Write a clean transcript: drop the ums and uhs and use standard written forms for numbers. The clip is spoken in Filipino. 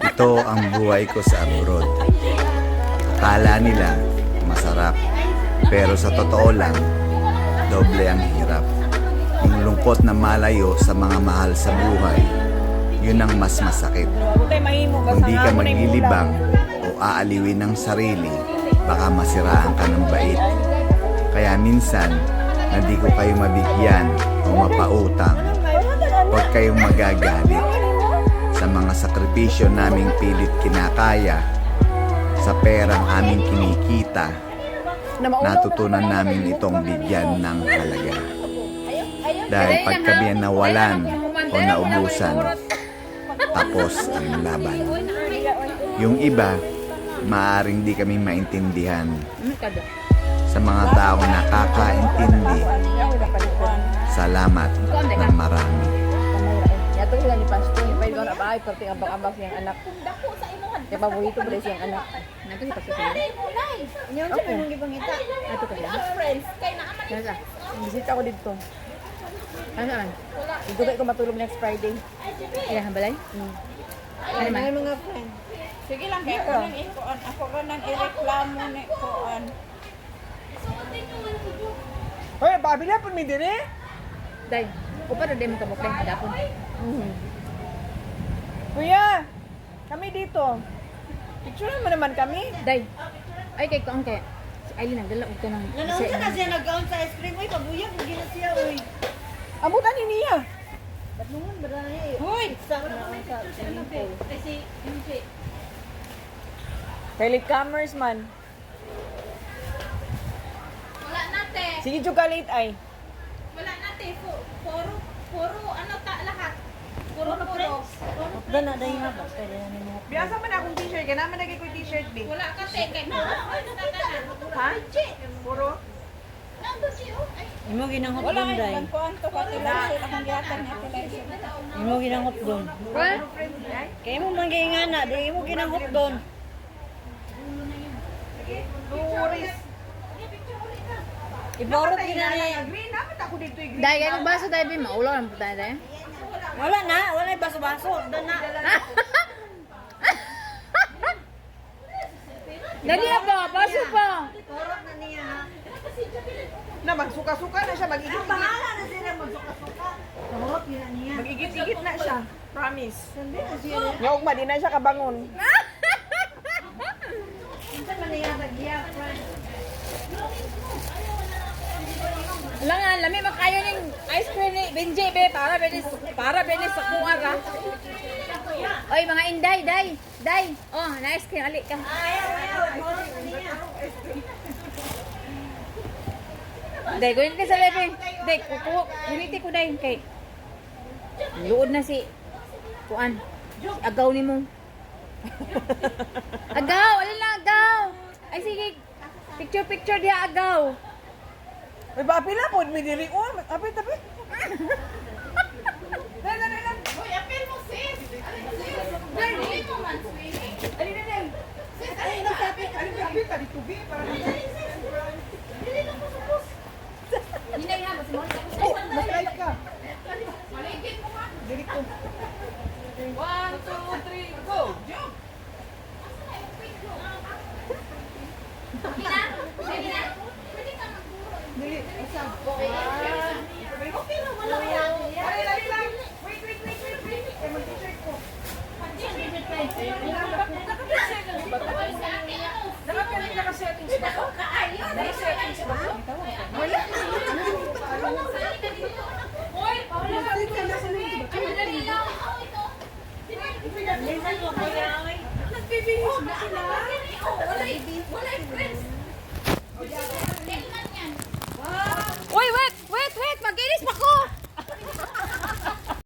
Ito ang buhay ko sa abroad. Akala nila masarap, pero sa totoo lang, doble ang hirap. Yung lungkot na malayo sa mga mahal sa buhay, yun ang mas masakit. Kung di ka maglilibang o aaliwin ng sarili, baka masiraan ka ng bait. Kaya minsan, na di ko kayo mabigyan o mapautang, huwag kayong magagalit sa mga sakripisyo naming pilit kinakaya, sa perang aming kinikita. Natutunan namin itong bigyan ng halaga. Dahil pag kami nawalan o naubusan, tapos ang laban. Yung iba, maaring di kami maintindihan. Sa mga taong nakakaintindi, salamat ng marami. Yato sila ni Pastor, yung pwede ko na bahay, perting abang-abang siyang anak. Kaya paborito ba siyang anak? Nato si Pastor sila. Inyo siya may mong ipangita. Ato ka siya. Nasa? Bisita ako dito. Ano saan? Dito kayo ko matulog next Friday. Kaya hambalay? Ano man? Mga friend. Sige lang kayo ko nang ikuan. Ako ka nang ireklamo na ikuan. Hoy, pabila po mi dire. Day, upa na day mo kabukay. Dapon. Kuya, kami dito. Picture mo naman kami. Day. Ay, kay kaon kaya. Si Aileen nagdala ko ng Nanaon ka na siya nag-gaon sa ice cream. Uy, pabuyag. Hindi na siya, uy. Amutan ni niya. Ba't nungan ba na eh? Uy! Sa swimming pool. Kasi, hindi. Kay commerce man. Wala nate. Sige juga late ay. Wala nate. Puro, ano ta lahat. Puro. Dana day nga ba? Kaya na mo. Biasa man akong t-shirt, kaya naman nagay ko t-shirt bi. Wala ka te. Kay mo. Ha? Puro. Imo ginanghot Wala doon, Day. ay kuan to pati lang akong gihatan ni Ate Liza. Imo ginanghot doon. Kaya mo manggingana, di imo ginanghot doon. Tourist. Iborot gina ni. Green naman ako dito green. Day, kaya kung baso Day, maulaw ang puta Day. Wala na. Wala yung baso-baso. Doon na. Dali na ba? Baso pa. Purot na niya ha. Na magsuka-suka na siya, mag-igit-igit. Bahala na sila magsuka-suka. Purot yun na niya. Mag-igit-igit na siya. Promise. Hindi na siya. Nga ugma, di na siya kabangon. Hindi na niya naghiya. Langan, lami makayo ning ice cream ni Benji be para benis sa kuwar ha. Oy mga inday, day. Oh, na ice cream ali ka. Ayaw. Purot na niya. Day, gunit ka sa lebe. Day, guniti ko day kay. Luod na si kuan. Agaw ni mo. Agaw, alin na agaw. Ay sige. Picture dia agaw. May papila po, may diri. Oh, apit. Dali. Uy, apil mo sis. Dali mo man swimming. Dali. Sis, ay nagsabi ka. Apit, tadi tubi. Dili na ko supos. Hinay ha, basta mo. Oh, mag-light ka. Maligid mo nga. Diri ko. 1, 2, 3, go. Jump. Dili. Okay na, wala yan. Dali lang. Wait. Ay, mag-t-shirt ko. Naka-settings ba ko? Naka-settings ba ko? Wala. Nagbibihis na sila. Wala friends.